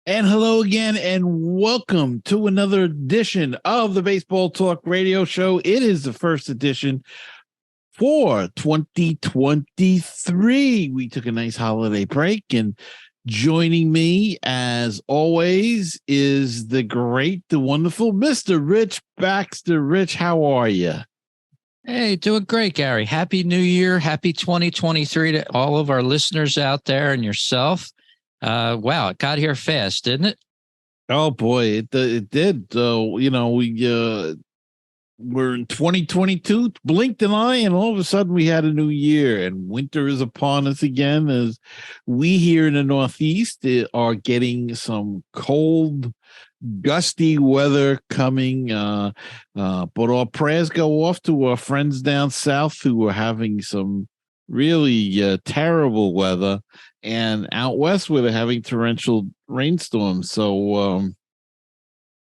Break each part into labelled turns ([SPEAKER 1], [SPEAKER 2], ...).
[SPEAKER 1] And hello again, and welcome to another edition of the Baseball Talk Radio Show. It is the first edition for 2023. We took a nice holiday break, and joining me, as always, is the great, the wonderful Mr. Rich Baxter. Rich, how are you?
[SPEAKER 2] Hey, doing great, Gary. Happy New Year. Happy 2023 to all of our listeners out there and yourself. Wow, it got here fast, didn't it?
[SPEAKER 1] Oh boy, it did. We're in 2022, blinked an eye, and all of a sudden we had a new year, and winter is upon us again. As we here in the Northeast are getting some cold, gusty weather coming. But our prayers go off to our friends down south who are having some really terrible weather, and out west where they're having torrential rainstorms. So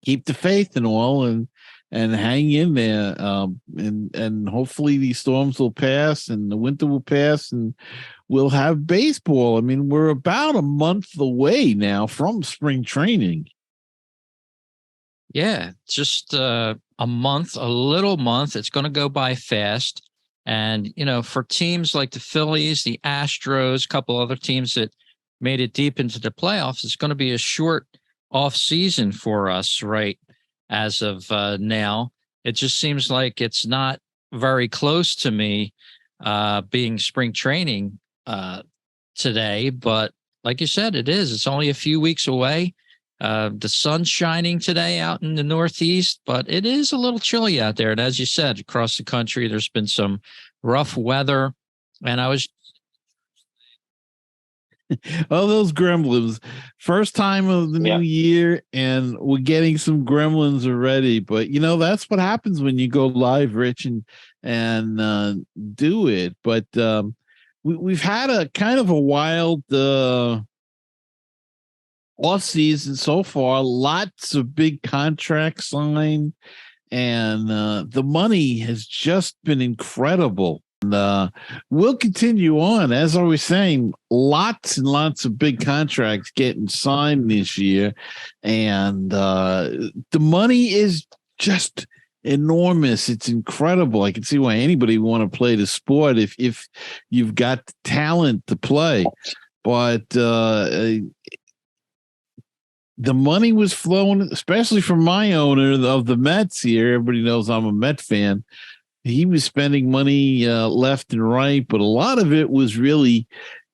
[SPEAKER 1] keep the faith and all, and hang in there. And hopefully these storms will pass and the winter will pass and we'll have baseball. I mean, we're about a month away now from spring training.
[SPEAKER 2] Yeah, just a month, a little month. It's going to go by fast. And, for teams like the Phillies, the Astros, a couple other teams that made it deep into the playoffs, it's going to be a short off season for us, right? As of now, it just seems like it's not very close to me being spring training today. But like you said, it is. It's only a few weeks away. The sun's shining today out in the Northeast, but it is a little chilly out there. And as you said, across the country, there's been some rough weather. And I was
[SPEAKER 1] oh, those gremlins. First time of the new year, and we're getting some gremlins already. But that's what happens when you go live, Rich, and do it. But we've had a kind of a wild off season so far. Lots of big contracts signed, and the money has just been incredible. And we'll continue on. As I was saying, lots and lots of big contracts getting signed this year. And the money is just enormous. It's incredible. I can see why anybody would want to play the sport if you've got the talent to play. But the money was flowing, especially from my owner of the Mets here. Everybody knows I'm a Met fan. He was spending money left and right, but a lot of it was really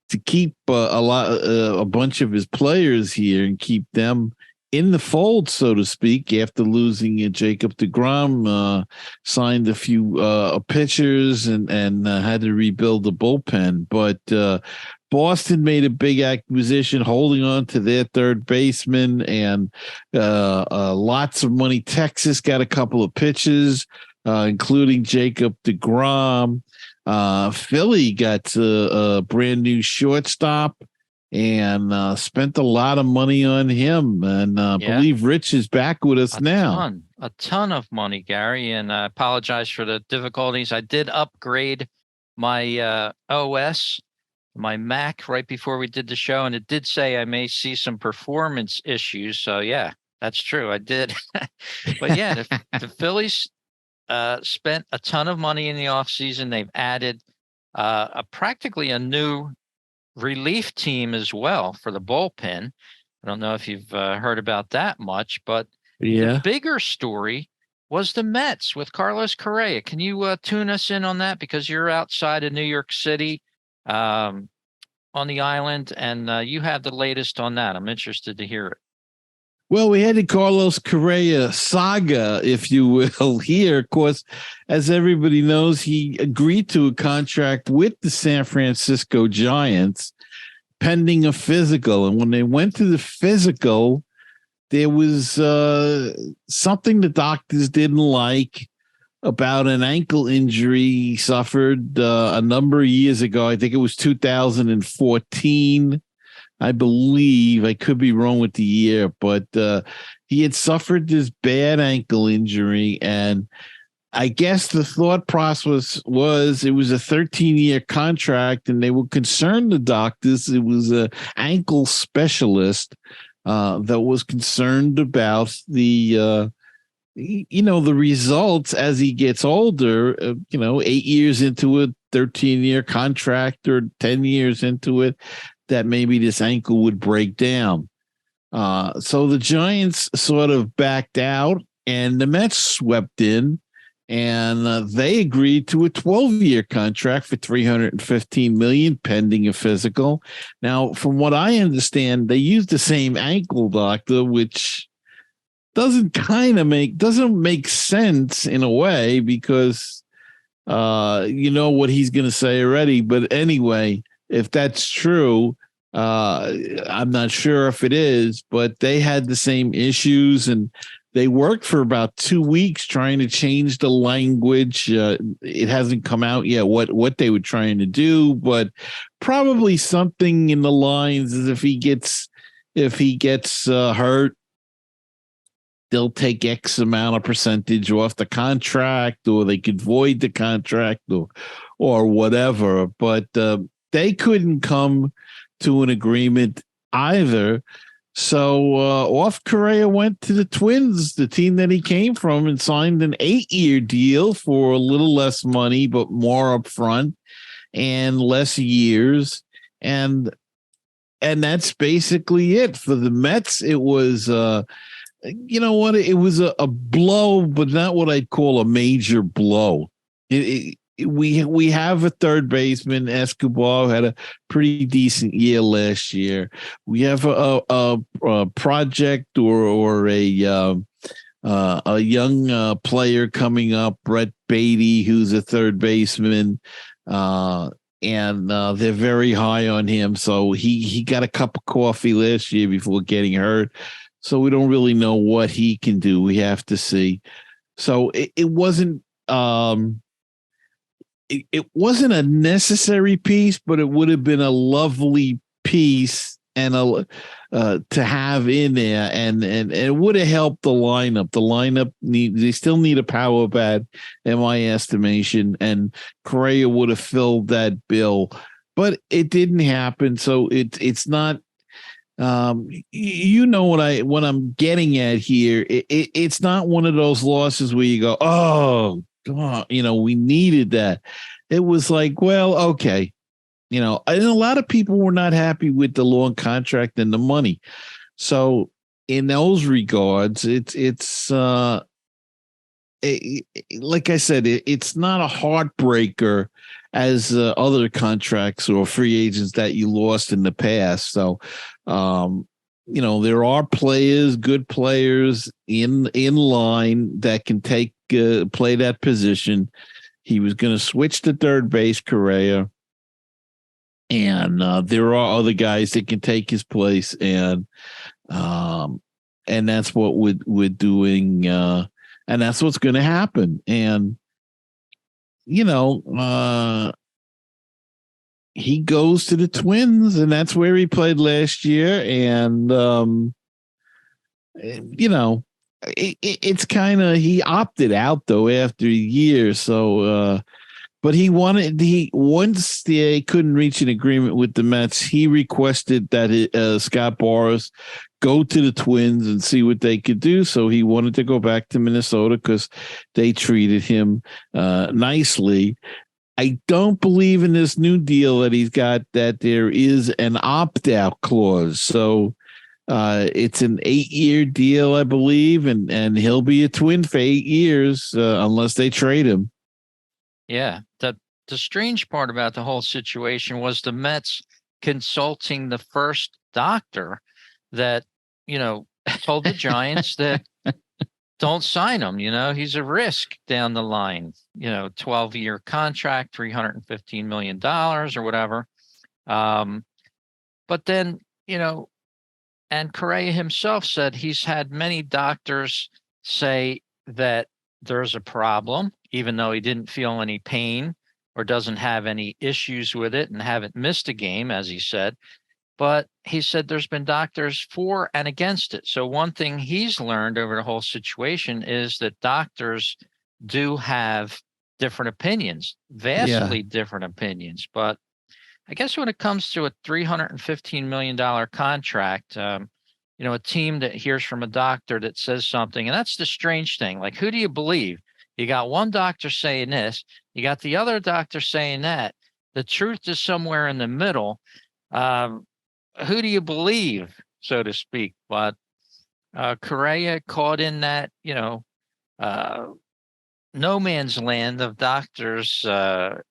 [SPEAKER 1] to keep a bunch of his players here and keep them in the fold, so to speak. After losing Jacob deGrom, signed a few pitchers and had to rebuild the bullpen. But Boston made a big acquisition, holding on to their third baseman, and lots of money. Texas got a couple of pitchers, including Jacob deGrom. Philly got a brand new shortstop and spent a lot of money on him. And believe Rich is back with us now.
[SPEAKER 2] A ton of money, Gary. And I apologize for the difficulties. I did upgrade my OS, my Mac, right before we did the show, and it did say I may see some performance issues. So yeah, that's true. I did. But yeah, the Phillies spent a ton of money in the offseason. They've added practically a new relief team as well for the bullpen. I don't know if you've heard about that much, but the bigger story was the Mets with Carlos Correa. Can you tune us in on that? Because you're outside of New York City on the island, and you have the latest on that. I'm interested to hear it.
[SPEAKER 1] Well, we had the Carlos Correa saga, if you will, here. Of course, as everybody knows, he agreed to a contract with the San Francisco Giants pending a physical. And when they went to the physical, there was something the doctors didn't like about an ankle injury he suffered a number of years ago. I think it was 2014. I believe. I could be wrong with the year, but he had suffered this bad ankle injury, and I guess the thought process was it was a 13-year contract, and they were concerned, the doctors, it was an ankle specialist, that was concerned about the results as he gets older. 8 years into a 13-year contract or 10 years into it, that maybe this ankle would break down. So the Giants sort of backed out, and the Mets swept in, and they agreed to a 12-year contract for $315 million pending a physical. Now, from what I understand, they used the same ankle doctor, which doesn't make sense in a way, because you know what he's going to say already. But anyway, if that's true, I'm not sure if it is, but they had the same issues, and they worked for about 2 weeks trying to change the language. It hasn't come out yet what they were trying to do, but probably something in the lines is if he gets hurt, they'll take X amount of percentage off the contract, or they could void the contract, or whatever. But they couldn't come to an agreement either. So off Correa went to the Twins, the team that he came from, and signed an 8-year deal for a little less money, but more upfront and less years. And that's basically it for the Mets. It was it was a blow, but not what I'd call a major blow. We have a third baseman. Escobar had a pretty decent year last year. We have a project or a young player coming up, Brett Beatty, who's a third baseman, and they're very high on him. So he got a cup of coffee last year before getting hurt. So we don't really know what he can do. We have to see. So it wasn't. It wasn't a necessary piece, but it would have been a lovely piece and to have in there, and it would have helped the lineup. The lineup they still need a power bat, in my estimation, and Correa would have filled that bill, but it didn't happen. So it's not. What I'm getting at here. It's not one of those losses where you go, oh, God, we needed that. It was like, well, okay, and a lot of people were not happy with the long contract and the money. So in those regards, it's like I said, it's not a heartbreaker as other contracts or free agents that you lost in the past. So, there are good players in line that can play that position. He was going to switch to third base, Correa, and there are other guys that can take his place, and that's what we're doing, and that's what's going to happen. And he goes to the Twins, and that's where he played last year. And it's kind of, he opted out though after a year. So, but once they couldn't reach an agreement with the Mets, he requested that Scott Boras go to the Twins and see what they could do. So he wanted to go back to Minnesota because they treated him nicely. I don't believe in this new deal that he's got that there is an opt-out clause. So it's an 8-year deal, I believe, and he'll be a Twin for 8 years unless they trade him.
[SPEAKER 2] Yeah, the strange part about the whole situation was the Mets consulting the first doctor that, told the Giants that don't sign him. He's a risk down the line, 12-year contract, $315 million or whatever. But then, and Correa himself said he's had many doctors say that there's a problem, even though he didn't feel any pain or doesn't have any issues with it and haven't missed a game, as he said. But he said there's been doctors for and against it. So one thing he's learned over the whole situation is that doctors do have different opinions, vastly different opinions. But I guess when it comes to a $315 million contract, a team that hears from a doctor that says something. And that's the strange thing. Like, who do you believe? You got one doctor saying this, you got the other doctor saying that. The truth is somewhere in the middle. Who do you believe, so to speak? But Correa caught in that, no man's land of doctors'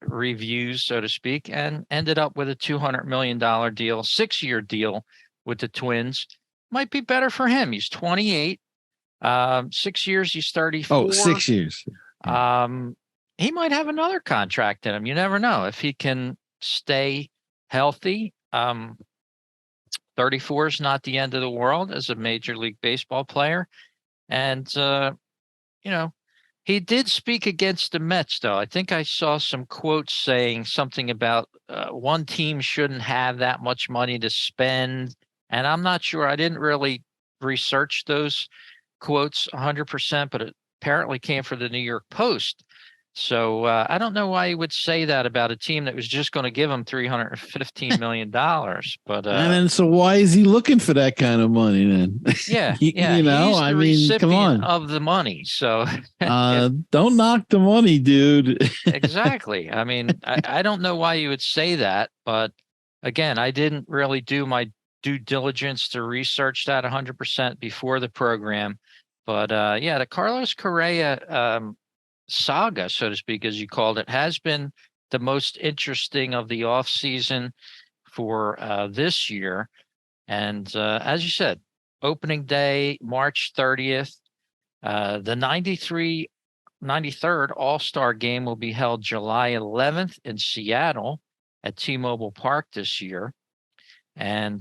[SPEAKER 2] reviews, so to speak, and ended up with a $200 million deal, 6-year deal with the Twins. Might be better for him. He's 28. 6 years, he's 34.
[SPEAKER 1] Oh, 6 years.
[SPEAKER 2] He might have another contract in him. You never know if he can stay healthy. 34 is not the end of the world as a Major League Baseball player. And, he did speak against the Mets, though. I think I saw some quotes saying something about one team shouldn't have that much money to spend. And I'm not sure. I didn't really research those quotes 100%, but it apparently came from the New York Post. So I don't know why he would say that about a team that was just going to give him $315 million. But
[SPEAKER 1] and then, so why is he looking for that kind of money then?
[SPEAKER 2] Yeah,
[SPEAKER 1] He's the
[SPEAKER 2] come on, of the money. So
[SPEAKER 1] don't knock the money, dude.
[SPEAKER 2] Exactly. I mean, I don't know why you would say that, but again, I didn't really do my due diligence to research that 100% before the program. But the Carlos Correa saga, so to speak, as you called it, has been the most interesting of the off season for this year. And as you said, opening day, March 30th, the 93rd All-Star game will be held July 11th in Seattle at T-Mobile Park this year. And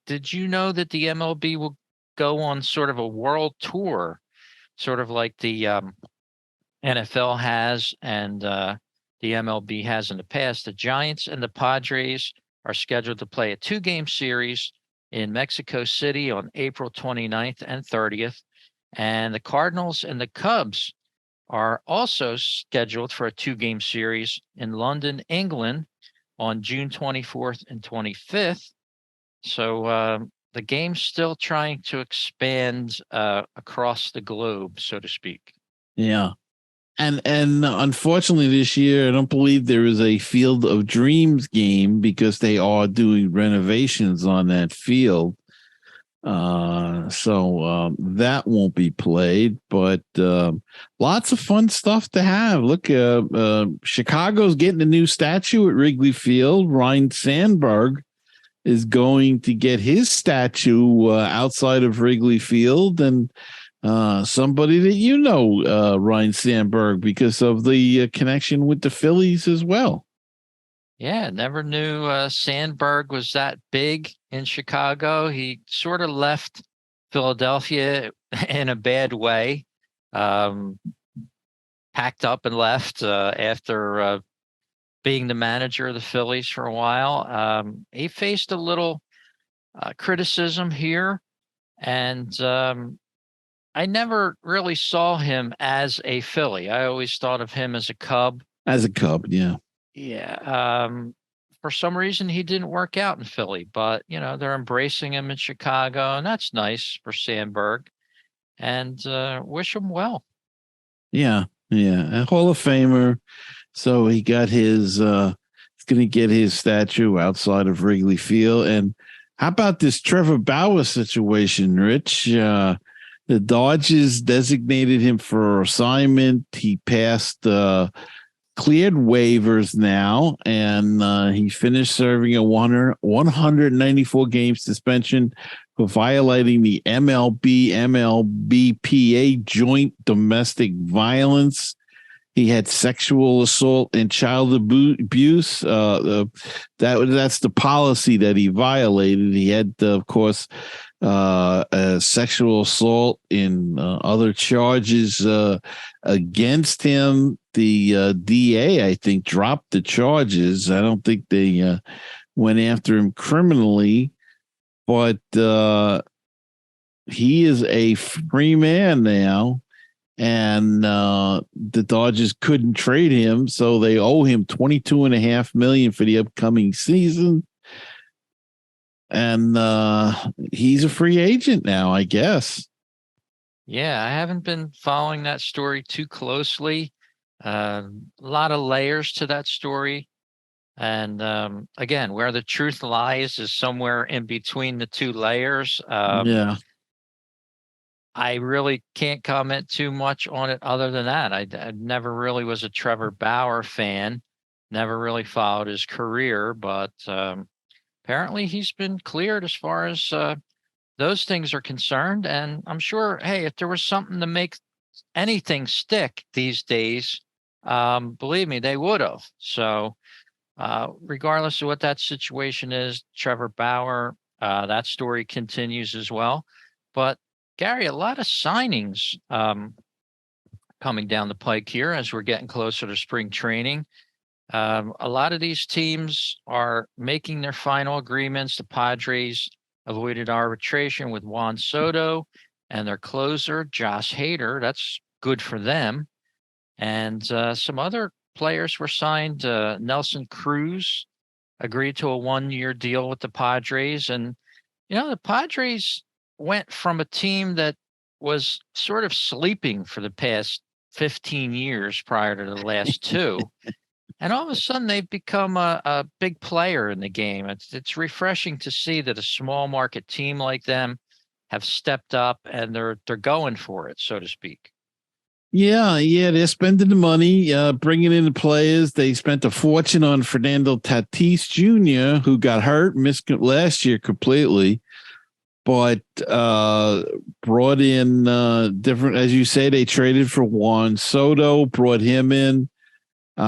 [SPEAKER 2] did you know that the MLB will go on sort of a world tour, sort of like the NFL has and the MLB has in the past? The Giants and the Padres are scheduled to play a 2-game series in Mexico City on April 29th and 30th. And the Cardinals and the Cubs are also scheduled for a 2-game series in London, England on June 24th and 25th. So the game's still trying to expand across the globe, so to speak.
[SPEAKER 1] Yeah. And unfortunately this year, I don't believe there is a Field of Dreams game because they are doing renovations on that field. So that won't be played, but lots of fun stuff to have. Look, Chicago's getting a new statue at Wrigley Field. Ryne Sandberg is going to get his statue outside of Wrigley Field, and somebody that Ryne Sandberg, because of the connection with the Phillies as well.
[SPEAKER 2] Yeah, never knew Sandberg was that big in Chicago. He sort of left Philadelphia in a bad way, packed up and left after being the manager of the Phillies for a while. He faced a little criticism here, and I never really saw him as a Philly. I always thought of him as a Cub.
[SPEAKER 1] As a Cub, yeah.
[SPEAKER 2] Yeah. For some reason, he didn't work out in Philly, but, they're embracing him in Chicago, and that's nice for Sandberg, and wish him well.
[SPEAKER 1] Yeah. A Hall of Famer. So he got he's going to get his statue outside of Wrigley Field. And how about this Trevor Bauer situation, Rich? The Dodgers designated him for assignment. He passed cleared waivers now, and he finished serving a 194 game suspension for violating the MLB-MLBPA joint domestic violence. He had sexual assault and child abuse. That's the policy that he violated. He had, of course, sexual assault and other charges against him. The DA, I think, dropped the charges. I don't think they went after him criminally, but he is a free man now, and the Dodgers couldn't trade him, so they owe him $22.5 million for the upcoming season. and he's a free agent now, I guess.
[SPEAKER 2] Yeah, I haven't been following that story too closely. A lot of layers to that story. And again, where the truth lies is somewhere in between the two layers.
[SPEAKER 1] Yeah.
[SPEAKER 2] I really can't comment too much on it other than that. I never really was a Trevor Bauer fan, never really followed his career, but apparently he's been cleared as far as those things are concerned. And I'm sure, hey, if there was something to make anything stick these days, believe me, they would have. So, regardless of what that situation is, Trevor Bauer, that story continues as well. But Gary, a lot of signings coming down the pike here as we're getting closer to spring training. A lot of these teams are making their final agreements. The Padres avoided arbitration with Juan Soto and their closer, Josh Hader. That's good for them. And some other players were signed. Nelson Cruz agreed to a 1-year deal with the Padres. And, the Padres went from a team that was sort of sleeping for the past 15 years prior to the last two. And all of a sudden, they've become a big player in the game. It's refreshing to see that a small market team like them have stepped up and they're going for it, so to speak.
[SPEAKER 1] Yeah, they're spending the money, bringing in the players. They spent a fortune on Fernando Tatis Jr., who got hurt, missed last year completely, but brought in different, as you say, they traded for Juan Soto, brought him in. They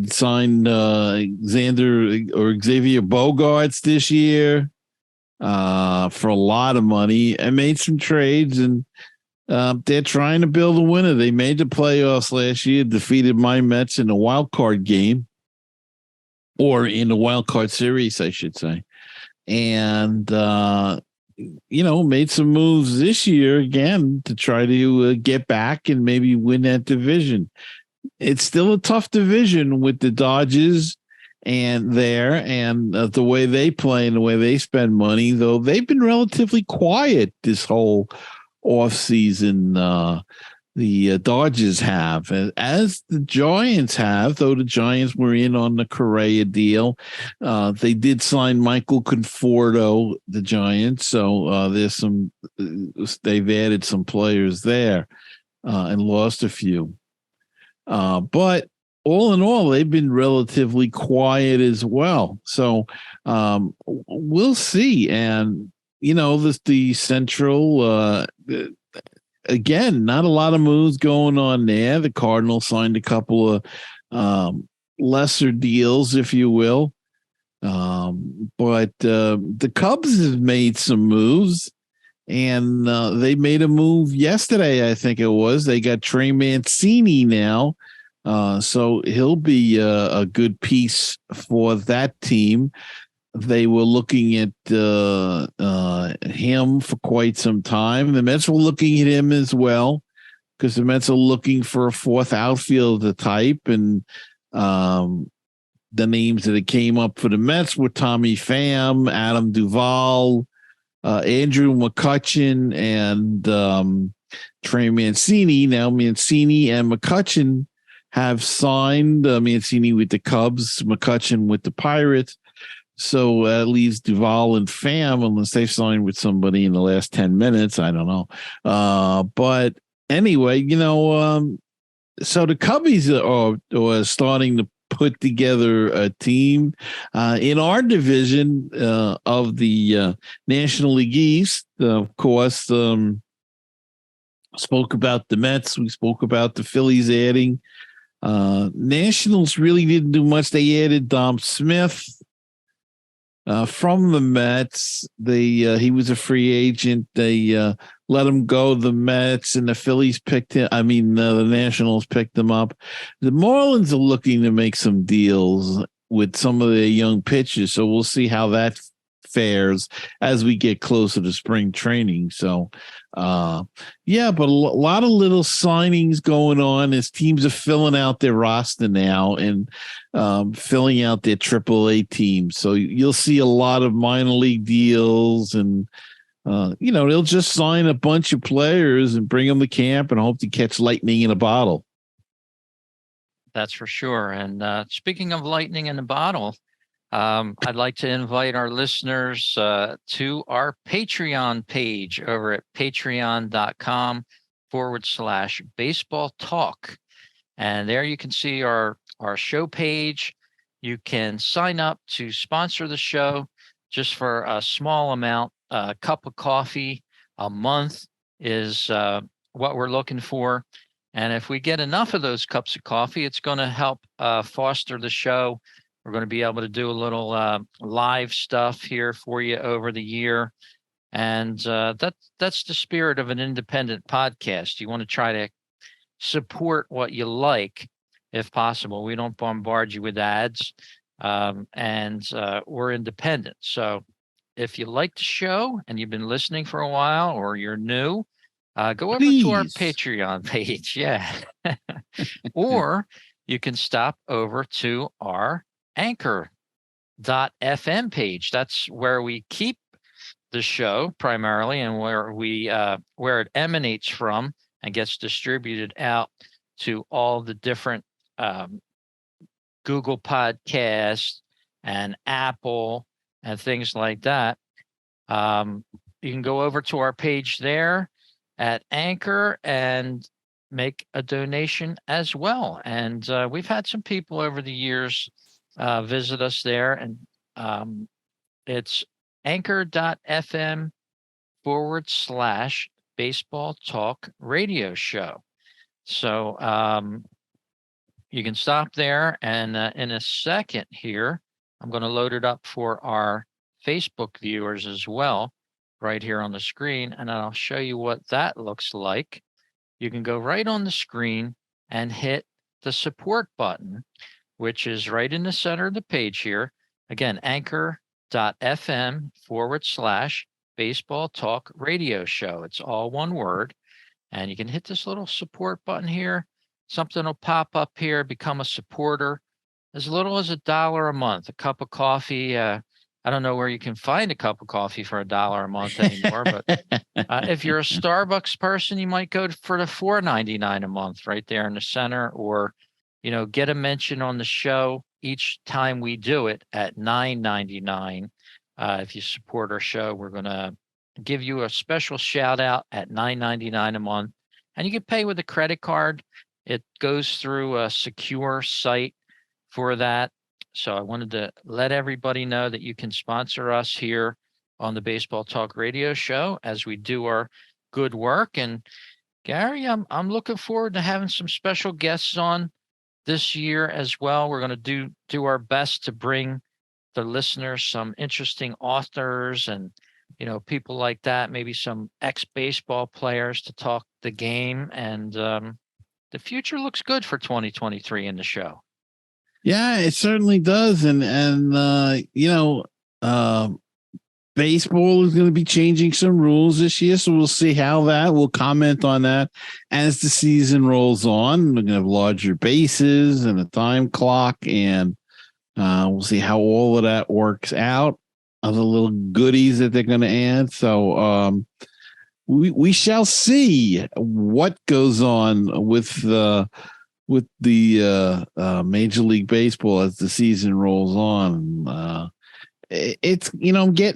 [SPEAKER 1] signed Xavier Bogaerts this year for a lot of money and made some trades, and they're trying to build a winner. They made the playoffs last year, defeated my Mets in the wild card game, or in the wild card series, I should say, and made some moves this year again to try to get back and maybe win that division. It's still a tough division with the Dodgers and the way they play and the way they spend money, though they've been relatively quiet this whole offseason. The Dodgers have, as the Giants have, though the Giants were in on the Correa deal. They did sign Michael Conforto, the Giants, so they've added some players there and lost a few. But all in all, they've been relatively quiet as well. So we'll see. And, the Central, again, not a lot of moves going on there. The Cardinals signed a couple of lesser deals, if you will. But the Cubs have made some moves. And they made a move yesterday, I think it was. They got Trey Mancini now. So he'll be a good piece for that team. They were looking at him for quite some time. The Mets were looking at him as well, because the Mets are looking for a fourth outfielder type. And the names that came up for the Mets were Tommy Pham, Adam Duvall, Andrew McCutchen, and Trey Mancini. Now Mancini and McCutchen have signed, Mancini with the Cubs, McCutchen with the Pirates. So that leaves Duvall and Pham, unless they've signed with somebody in the last 10 minutes. I don't know. But anyway, so the Cubbies are starting to put together a team in our division of the National League East. Of course, spoke about the Mets. We spoke about the Phillies adding. Nationals really didn't do much. They added Dom Smith from the Mets. He was a free agent. They let him go. The Mets and the Phillies picked him. I mean, the Nationals picked him up. The Marlins are looking to make some deals with some of their young pitchers. So we'll see how that fares as we get closer to spring training. So, yeah, but a lot of little signings going on as teams are filling out their roster now and filling out their AAA teams. So you'll see a lot of minor league deals and they'll just sign a bunch of players and bring them to camp and hope to catch lightning in a bottle.
[SPEAKER 2] That's for sure. And speaking of lightning in a bottle, I'd like to invite our listeners to our Patreon page over at patreon.com/baseball talk. And there you can see our show page. You can sign up to sponsor the show just for a small amount. A cup of coffee a month is what we're looking for. And if we get enough of those cups of coffee, it's going to help foster the show. We're going to be able to do a little live stuff here for you over the year. And that's the spirit of an independent podcast. You want to try to support what you like, if possible. We don't bombard you with ads, and we're independent. So if you like the show and you've been listening for a while or you're new, go over to our Patreon page. Yeah. Or you can stop over to our Anchor.fm page. That's where we keep the show primarily and where it emanates from and gets distributed out to all the different Google Podcasts and Apple and things like that. You can go over to our page there at Anchor and make a donation as well. And we've had some people over the years visit us there, and it's anchor.fm/baseball talk radio show. So you can stop there, and in a second here, I'm going to load it up for our Facebook viewers as well, right here on the screen, and I'll show you what that looks like. You can go right on the screen and hit the support button, which is right in the center of the page here. Again, anchor.fm/baseball talk radio show. It's all one word. And you can hit this little support button here. Something will pop up here, become a supporter. As little as $1 a month, a cup of coffee. I don't know where you can find a cup of coffee for $1 a month anymore, but if you're a Starbucks person, you might go for the $4.99 a month right there in the center, or get a mention on the show each time we do it at $9.99. If you support our show, we're going to give you a special shout out at $9.99 a month, and you can pay with a credit card. It goes through a secure site for that. So I wanted to let everybody know that you can sponsor us here on the Baseball Talk Radio Show as we do our good work. And Gary, I'm looking forward to having some special guests on this year as well. We're going to do our best to bring the listeners some interesting authors and people like that, maybe some ex-baseball players to talk the game. And the future looks good for 2023 in the show.
[SPEAKER 1] Yeah, it certainly does. And baseball is going to be changing some rules this year. So we'll see how we'll comment on that as the season rolls on. We're going to have larger bases and a time clock, and we'll see how all of that works out. Other little goodies that they're going to add. So we shall see what goes on with the Major League Baseball as the season rolls on. It's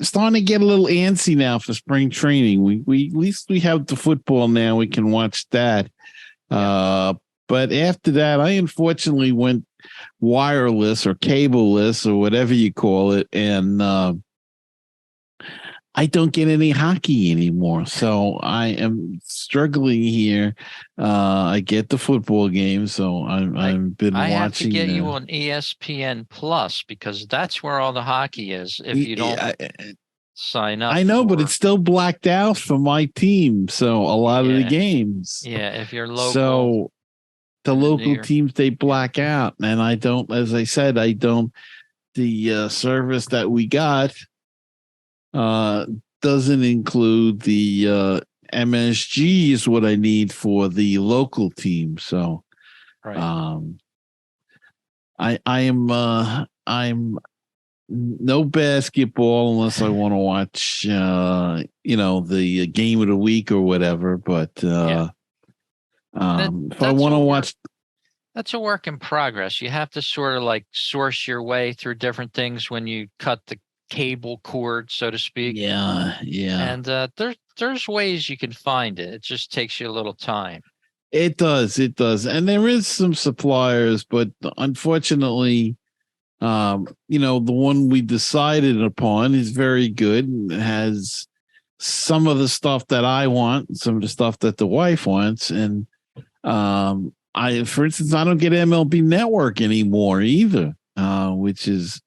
[SPEAKER 1] starting to get a little antsy now for spring training. We at least we have the football now. We can watch that. But after that, I unfortunately went wireless or cableless or whatever you call it, and I don't get any hockey anymore. So I am struggling here. I get the football game, so I've been watching. I have to
[SPEAKER 2] get you on ESPN Plus because that's where all the hockey is. If you don't sign up.
[SPEAKER 1] I know, but it's still blacked out for my team. So a lot of the games.
[SPEAKER 2] Yeah, if you're local.
[SPEAKER 1] So the local teams, they black out. And I don't, as I said, the service that we got doesn't include the MSG is what I need for the local team. So
[SPEAKER 2] Right.
[SPEAKER 1] I'm no basketball unless I want to watch the game of the week or whatever. But
[SPEAKER 2] Yeah.
[SPEAKER 1] if I want to watch,
[SPEAKER 2] that's a work in progress. You have to sort of like source your way through different things when you cut the cable cord, so to speak.
[SPEAKER 1] yeah.
[SPEAKER 2] And there's ways you can find it. It just takes you a little time.
[SPEAKER 1] It does, and there is some suppliers, but unfortunately, the one we decided upon is very good and has some of the stuff that I want, some of the stuff that the wife wants, and for instance, I don't get MLB Network anymore either, which has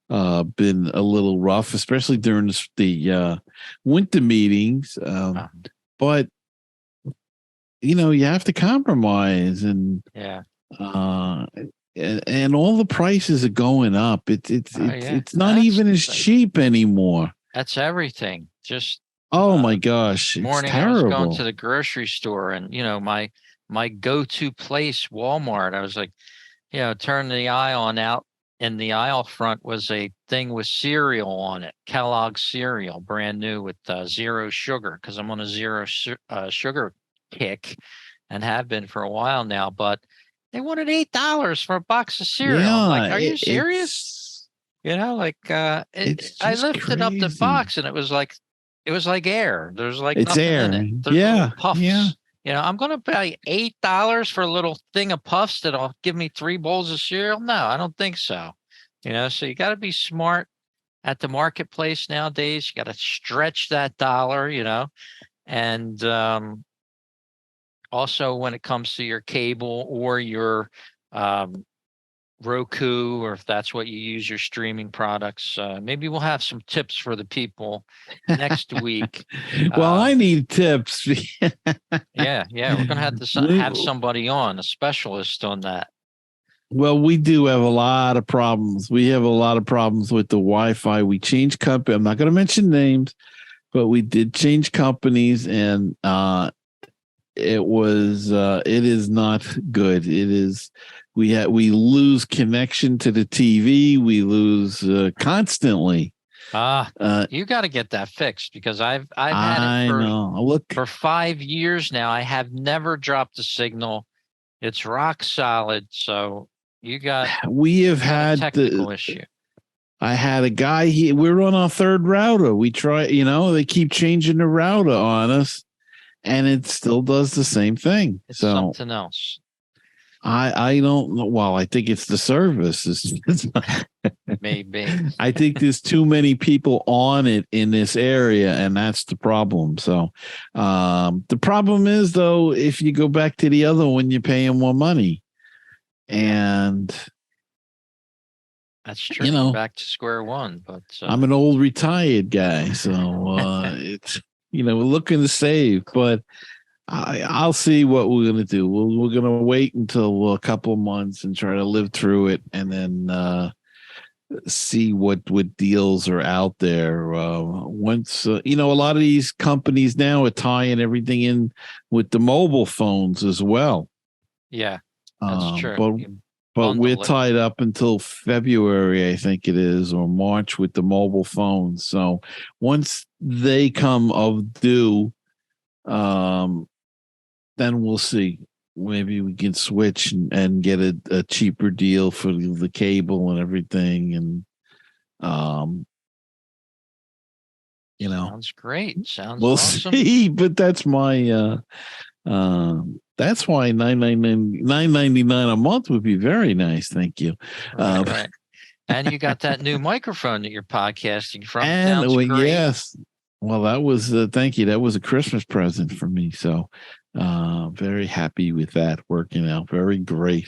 [SPEAKER 1] been a little rough, especially during the winter meetings. But you have to compromise, and and all the prices are going up. It's not even as cheap anymore.
[SPEAKER 2] That's everything. Just
[SPEAKER 1] my gosh, it's
[SPEAKER 2] morning
[SPEAKER 1] terrible.
[SPEAKER 2] I was going to the grocery store, and my go-to place, Walmart. I was like, turn the aisle on out. In the aisle front was a thing with cereal on it, Kellogg's cereal, brand new with zero sugar, because I'm on a zero sugar kick and have been for a while now. But they wanted $8 for a box of cereal.
[SPEAKER 1] Yeah,
[SPEAKER 2] I'm like, are you serious? I lifted up the box and it was like air. There's like
[SPEAKER 1] it's
[SPEAKER 2] nothing
[SPEAKER 1] air.
[SPEAKER 2] in it. There's puffs. Yeah. I'm going to pay $8 for a little thing of puffs that'll give me 3 bowls of cereal. No, I don't think so. So you got to be smart at the marketplace nowadays. You got to stretch that dollar, and also when it comes to your cable or your Roku, or if that's what you use, your streaming products. Maybe we'll have some tips for the people next week.
[SPEAKER 1] Well, I need tips.
[SPEAKER 2] yeah. We're going to have to have somebody on, a specialist on that.
[SPEAKER 1] Well, we do have a lot of problems. We have a lot of problems with the Wi-Fi. We changed company. I'm not going to mention names, but we did change companies, and it is not good. It is. We lose connection to the TV. We lose constantly.
[SPEAKER 2] You got to get that fixed, because I've had it for 5 years now. I have never dropped a signal. It's rock solid. So we have had a technical issue.
[SPEAKER 1] I had a guy here. We're on our 3rd router. We try, they keep changing the router on us, and it still does the same thing.
[SPEAKER 2] It's something else.
[SPEAKER 1] I don't know. Well, I think it's the service.
[SPEAKER 2] Maybe.
[SPEAKER 1] I think there's too many people on it in this area, and that's the problem. So the problem is, though, if you go back to the other one, you're paying more money. And
[SPEAKER 2] that's true. Back to square one. But
[SPEAKER 1] I'm an old retired guy, so it's we're looking to save, but I'll see what we're gonna do. We're gonna wait until a couple of months and try to live through it, and then see what deals are out there. Once a lot of these companies now are tying everything in with the mobile phones as well.
[SPEAKER 2] Yeah. That's true.
[SPEAKER 1] But we're tied up until February, I think it is, or March with the mobile phones. So once they come of due, then we'll see. Maybe we can switch and get a cheaper deal for the cable and everything. And,
[SPEAKER 2] sounds great. Sounds
[SPEAKER 1] we'll
[SPEAKER 2] awesome.
[SPEAKER 1] see, but that's my, that's why $9.99 a month would be very nice. Thank you.
[SPEAKER 2] Right. And you got that new microphone that you're podcasting from.
[SPEAKER 1] And yes, well, that was thank you. That was a Christmas present for me. So very happy with that working out. Very great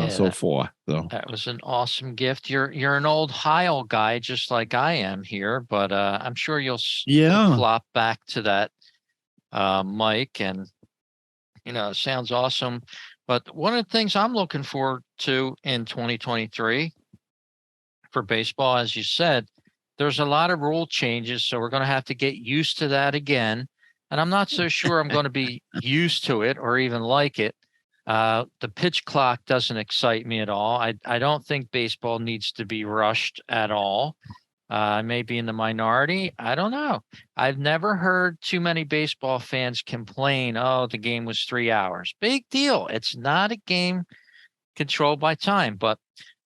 [SPEAKER 1] so far. So
[SPEAKER 2] that was an awesome gift. You're an old Heil guy, just like I am here, but I'm sure you'll flop back to that mic, and it sounds awesome. But one of the things I'm looking forward to in 2023 for baseball, as you said, there's a lot of rule changes, so we're going to have to get used to that again. And I'm not so sure I'm going to be used to it or even like it. The pitch clock doesn't excite me at all. I don't think baseball needs to be rushed at all. I may be in the minority. I don't know. I've never heard too many baseball fans complain, oh, the game was 3 hours. Big deal. It's not a game controlled by time. But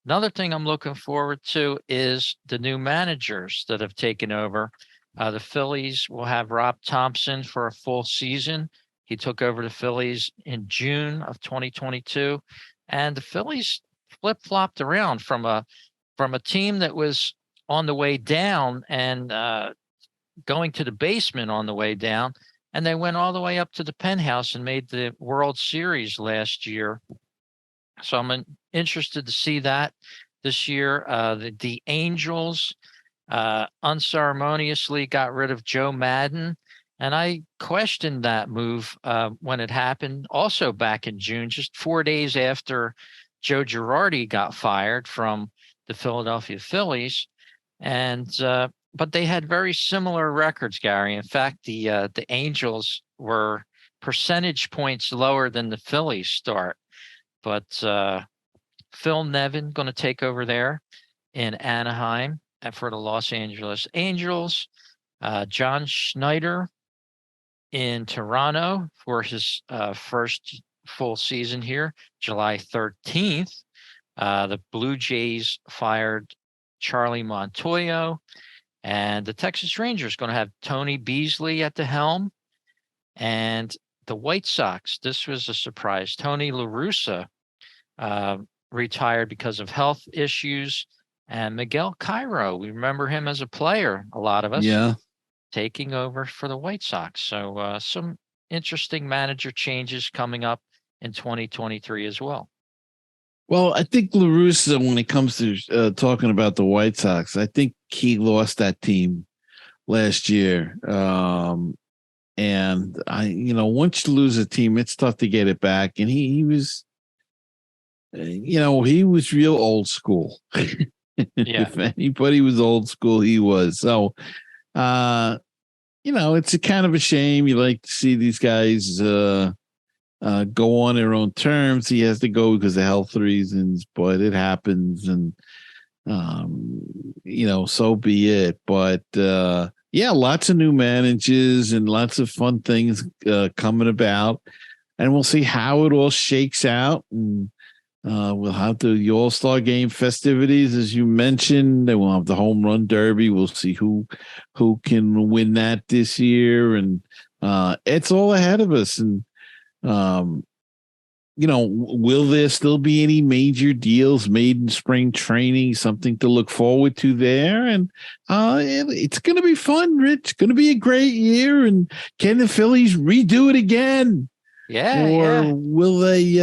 [SPEAKER 2] another thing I'm looking forward to is the new managers that have taken over. The Phillies will have Rob Thompson for a full season. He took over the Phillies in June of 2022, and the Phillies flip-flopped around from a team that was on the way down and going to the basement on the way down, and they went all the way up to the penthouse and made the World Series last year. So I'm interested to see that this year. The Angels unceremoniously got rid of Joe Madden, and I questioned that move when it happened. Also back in June, just 4 days after Joe Girardi got fired from the Philadelphia Phillies, and but they had very similar records, Gary. In fact, the Angels were percentage points lower than the Phillies start. But Phil Nevin going to take over there in Anaheim for the Los Angeles Angels. John Schneider in Toronto for his first full season here, July 13th. The Blue Jays fired Charlie Montoyo, and the Texas Rangers going to have Tony Beasley at the helm. And the White Sox, this was a surprise. Tony La Russa retired because of health issues. And Miguel Cairo, we remember him as a player, a lot of us,
[SPEAKER 1] Yeah.
[SPEAKER 2] taking over for the White Sox. So some interesting manager changes coming up in 2023 as well.
[SPEAKER 1] Well, I think La Russa, when it comes to talking about the White Sox, I think he lost that team last year. And once you lose a team, it's tough to get it back. And he was, he was real old school.
[SPEAKER 2] Yeah.
[SPEAKER 1] If anybody was old school, he was. So, it's a kind of a shame. You like to see these guys go on their own terms. He has to go because of health reasons, but it happens. And, so be it. But, yeah, lots of new managers and lots of fun things coming about. And we'll see how it all shakes out. And we'll have the All-Star Game festivities, as you mentioned. Then we'll have the Home Run Derby. We'll see who can win that this year. And it's all ahead of us. And, will there still be any major deals made in spring training? Something to look forward to there. And it's going to be fun, Rich. It's going to be a great year. And can the Phillies redo it again?
[SPEAKER 2] Yeah.
[SPEAKER 1] Or will they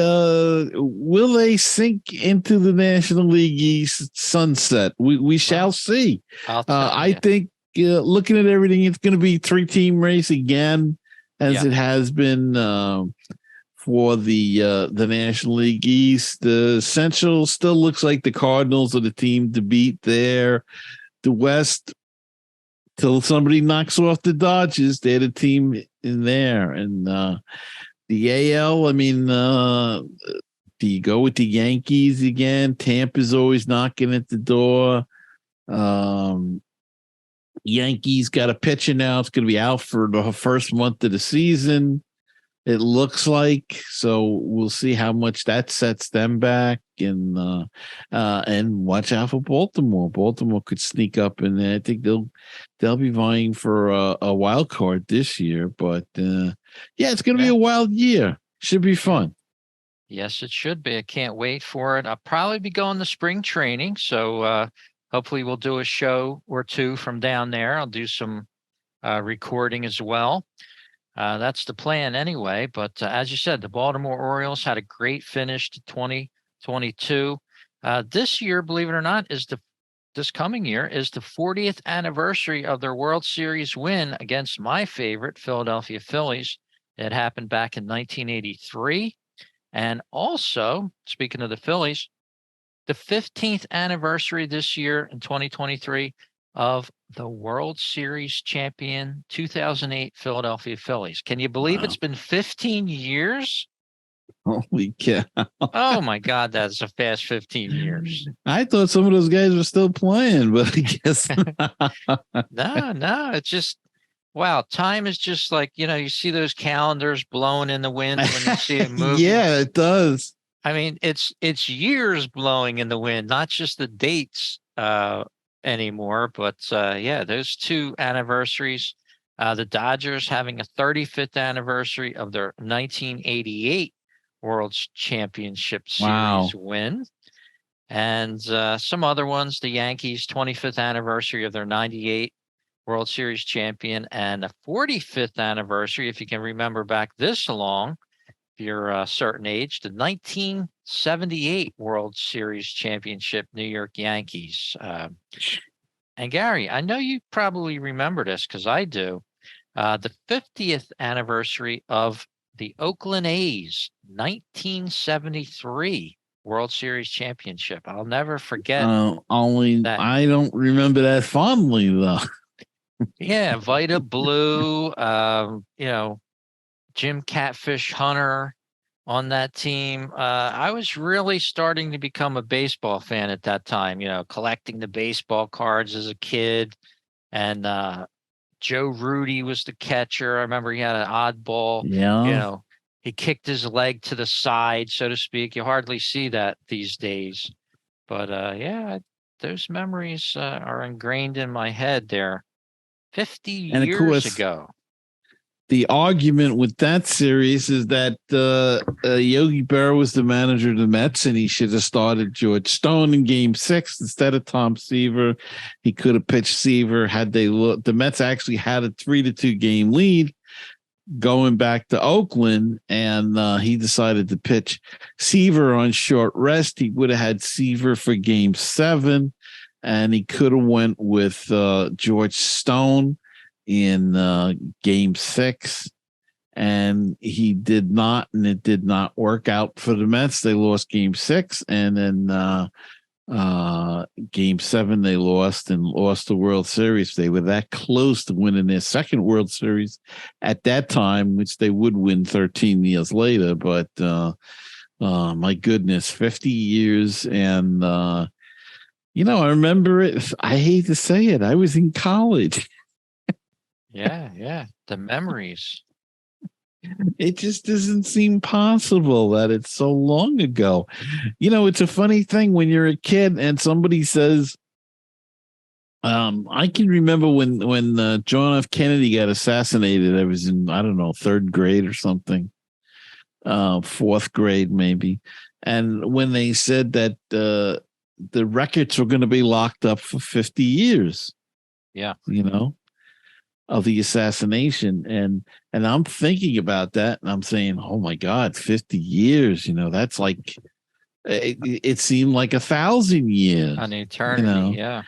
[SPEAKER 1] sink into the National League East sunset? We shall see. I think looking at everything, it's going to be 3-team race again, as it has been for the National League East. The Central still looks like the Cardinals are the team to beat there. The West, till somebody knocks off the Dodgers, they're the team in there. And the AL, do you go with the Yankees again? Tampa's always knocking at the door. Yankees got a pitcher now. It's going to be out for the first month of the season, it looks like. So we'll see how much that sets them back. And watch out for Baltimore. Baltimore could sneak up in there. I think they'll be vying for a wild card this year. But it's going to be a wild year. Should be fun.
[SPEAKER 2] Yes, it should be. I can't wait for it. I'll probably be going to spring training. So hopefully we'll do a show or two from down there. I'll do some recording as well. That's the plan anyway. But as you said, the Baltimore Orioles had a great finish to 2022. This year, believe it or not, this coming year is the 40th anniversary of their World Series win against my favorite Philadelphia Phillies. It happened back in 1983. And also, speaking of the Phillies, the 15th anniversary this year in 2023 of the World Series champion 2008 Philadelphia Phillies. Can you believe
[SPEAKER 1] Wow.
[SPEAKER 2] it's been 15 years?
[SPEAKER 1] Holy cow.
[SPEAKER 2] Oh my God, that's a fast 15 years.
[SPEAKER 1] I thought some of those guys were still playing, but I guess
[SPEAKER 2] No, it's just wow. Time is just like, you see those calendars blowing in the wind when you see it moving.
[SPEAKER 1] Yeah, it does.
[SPEAKER 2] I mean, it's years blowing in the wind, not just the dates anymore. But yeah, those two anniversaries. The Dodgers having a 35th anniversary of their 1988 World Championship
[SPEAKER 1] Wow.
[SPEAKER 2] Series win. And some other ones, the Yankees 25th anniversary of their 98 World Series champion, and a 45th anniversary, if you can remember back this long, if you're a certain age, the 1978 World Series championship New York Yankees. And Gary, I know you probably remember this because I do. The 50th anniversary of the Oakland A's 1973 World Series championship. I'll never forget
[SPEAKER 1] Only
[SPEAKER 2] that.
[SPEAKER 1] I don't remember that fondly though.
[SPEAKER 2] Yeah, Vita Blue, Jim Catfish Hunter on that team. I was really starting to become a baseball fan at that time, collecting the baseball cards as a kid. And Joe Rudy was the catcher. I remember he had an oddball,
[SPEAKER 1] Yeah.
[SPEAKER 2] he kicked his leg to the side, so to speak. You hardly see that these days. But yeah, those memories are ingrained in my head there. 50
[SPEAKER 1] And of
[SPEAKER 2] years
[SPEAKER 1] course,
[SPEAKER 2] ago.
[SPEAKER 1] the argument with that series is that Yogi Berra was the manager of the Mets, and he should have started George Stone in Game 6 instead of Tom Seaver. He could have pitched Seaver had they looked. The Mets actually had a 3-2 game lead going back to Oakland, and he decided to pitch Seaver on short rest. He would have had Seaver for Game 7, and he could have went with George Stone in Game 6, and he did not, and it did not work out for the Mets. They lost Game 6, and then Game 7 they lost the World Series. They were that close to winning their second World Series at that time, which they would win 13 years later. But my goodness, 50 years. And I remember it. I hate to say it, I was in college.
[SPEAKER 2] Yeah. The memories.
[SPEAKER 1] It just doesn't seem possible that it's so long ago. It's a funny thing when you're a kid and somebody says, I can remember when John F. Kennedy got assassinated. I was in, I don't know, 3rd grade or something, 4th grade maybe. And when they said that the records were going to be locked up for 50 years.
[SPEAKER 2] Yeah.
[SPEAKER 1] Of the assassination, and I'm thinking about that, and I'm saying, oh my God, 50 years, that's like it seemed like 1,000 years,
[SPEAKER 2] An eternity. Yeah.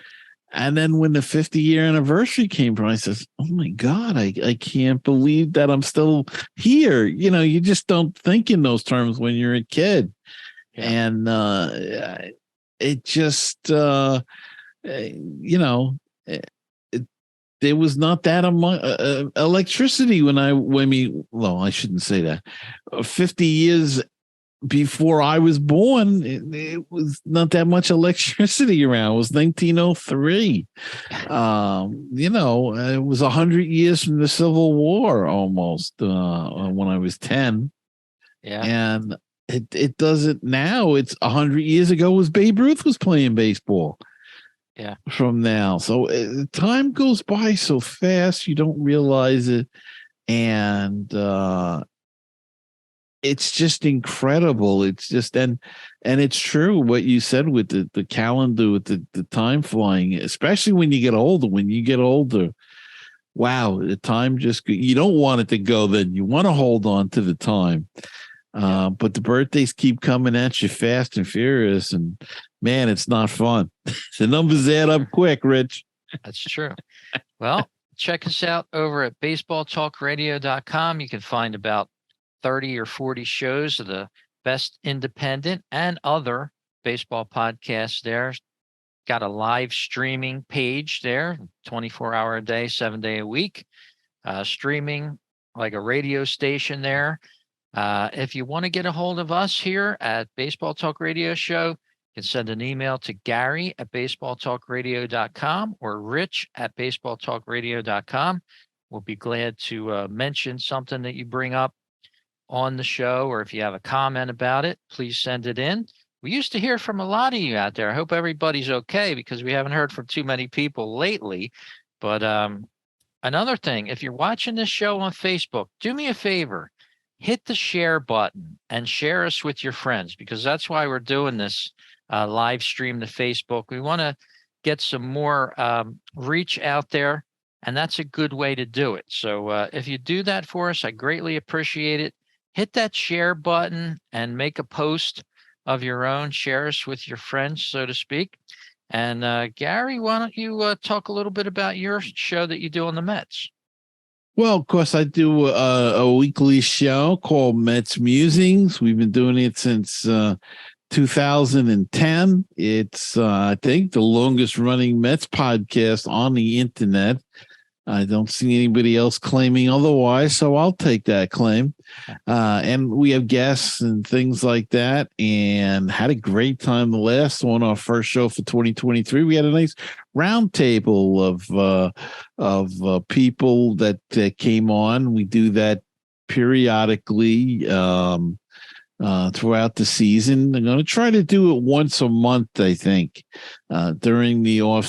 [SPEAKER 1] And then when the 50-year anniversary came from, I says, oh my God, I can't believe that I'm still here. You just don't think in those terms when you're a kid.
[SPEAKER 2] Yeah.
[SPEAKER 1] And it just there was not that electricity I shouldn't say that. 50 years before I was born, it was not that much electricity around. It was 1903. It was 100 years from the Civil War almost when I was 10.
[SPEAKER 2] Yeah.
[SPEAKER 1] And it doesn't now. It's 100 years ago was Babe Ruth was playing baseball.
[SPEAKER 2] Yeah.
[SPEAKER 1] From now. So time goes by so fast, you don't realize it. And it's just incredible. It's just, and it's true what you said with the calendar, with the time flying, especially when you get older. When you get older, wow, the time just, you don't want it to go then. You want to hold on to the time. But the birthdays keep coming at you fast and furious, and man, it's not fun. The numbers add up quick, Rich.
[SPEAKER 2] That's true. Well, check us out over at baseballtalkradio.com. You can find about 30 or 40 shows of the best independent and other baseball podcasts there. got a live streaming page there, 24-hour a day, 7-day a week, streaming like a radio station there. If you want to get a hold of us here at Baseball Talk Radio Show, you can send an email to Gary at baseballtalkradio.com or Rich at baseballtalkradio.com. We'll be glad to mention something that you bring up on the show, or if you have a comment about it, please send it in. We used to hear from a lot of you out there. I hope everybody's okay, because we haven't heard from too many people lately. But another thing, if you're watching this show on Facebook, do me a favor, hit the share button and share us with your friends, because that's why we're doing this live stream to Facebook. We want to get some more reach out there, and that's a good way to do it. So if you do that for us, I greatly appreciate it. Hit that share button and make a post of your own. Share us with your friends, so to speak. And Gary, why don't you talk a little bit about your show that you do on the Mets?
[SPEAKER 1] Well, of course, I do a weekly show called Mets Musings. We've been doing it since 2010. It's, I think, the longest running Mets podcast on the internet. I don't see anybody else claiming otherwise, so I'll take that claim. And we have guests and things like that, and had a great time the last one, our first show for 2023. We had a nice round table of people that came on. We do that periodically throughout the season. I'm going to try to do it once a month, I think, during the or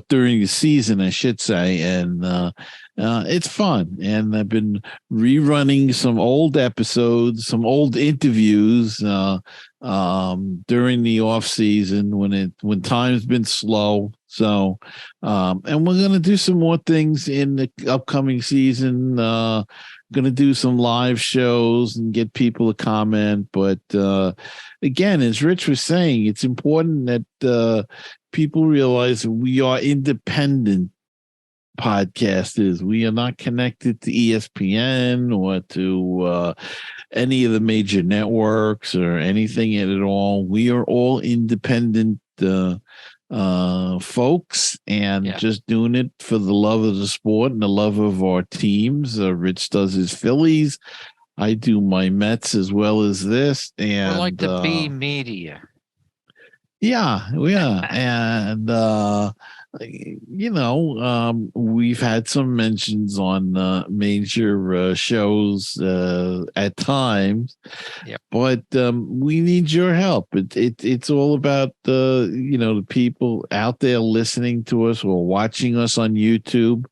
[SPEAKER 1] during the season, I should say. And it's fun. And I've been rerunning some old episodes, some old interviews during the off season when time's been slow. So, and we're going to do some more things in the upcoming season. Going to do some live shows and get people to comment. But again, as Rich was saying, it's important that people realize that we are independent podcasters. We are not connected to ESPN or to any of the major networks or anything at all. We are all independent folks, and just doing it for the love of the sport and the love of our teams. Rich does his Phillies. I do my Mets as well as this. And
[SPEAKER 2] we're like the B media.
[SPEAKER 1] Yeah. And we've had some mentions on major shows at times.
[SPEAKER 2] Yep.
[SPEAKER 1] But we need your help. It's all about the people out there listening to us or watching us on YouTube.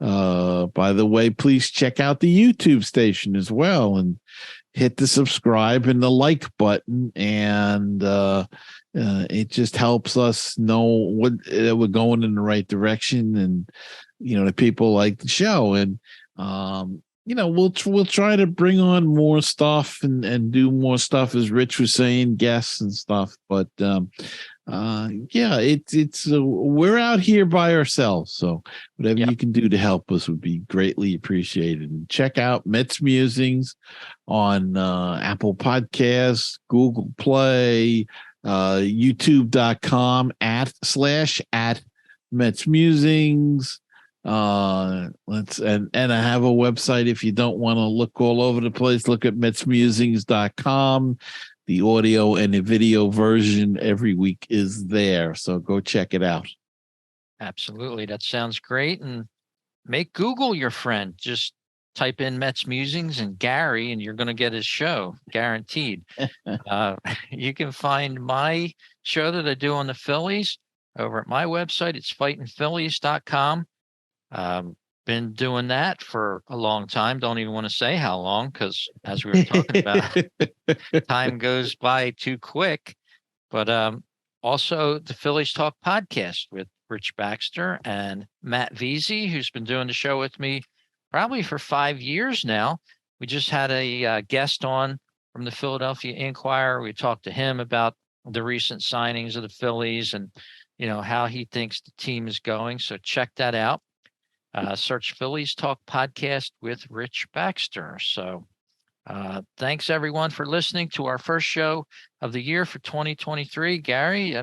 [SPEAKER 1] By the way, please check out the YouTube station as well and hit the subscribe and the like button, and it just helps us know what we're going in the right direction, and the people like the show, and we'll try to bring on more stuff and do more stuff, as Rich was saying, guests and stuff. But it's we're out here by ourselves, so whatever you can do to help us would be greatly appreciated. And check out Mets Musings on Apple Podcasts, Google Play, youtube.com /at Mets Musings. And I have a website. If you don't want to look all over the place, look at metsmusings.com. The audio and the video version every week is there, so go check it out.
[SPEAKER 2] Absolutely, that sounds great. And make Google your friend. Just type in Mets Musings and Gary, and you're going to get his show, guaranteed. You can find my show that I do on the Phillies over at my website. It's fightingphillies.com. Been doing that for a long time. Don't even want to say how long, because as we were talking about, time goes by too quick. But also the Phillies Talk podcast with Rich Baxter and Matt Veazey, who's been doing the show with me probably for 5 years now. We just had a guest on from the Philadelphia Inquirer. We talked to him about the recent signings of the Phillies and how he thinks the team is going. So check that out. Search Phillies Talk podcast with Rich Baxter. So thanks everyone for listening to our first show of the year for 2023. Gary,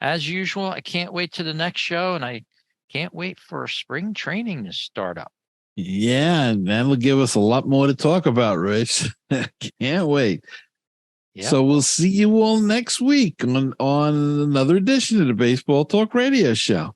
[SPEAKER 2] as usual, I can't wait to the next show, and I can't wait for spring training to start up.
[SPEAKER 1] Yeah, and that'll give us a lot more to talk about, Rich. Can't wait.
[SPEAKER 2] Yep.
[SPEAKER 1] So we'll see you all next week on another edition of the Baseball Talk Radio Show.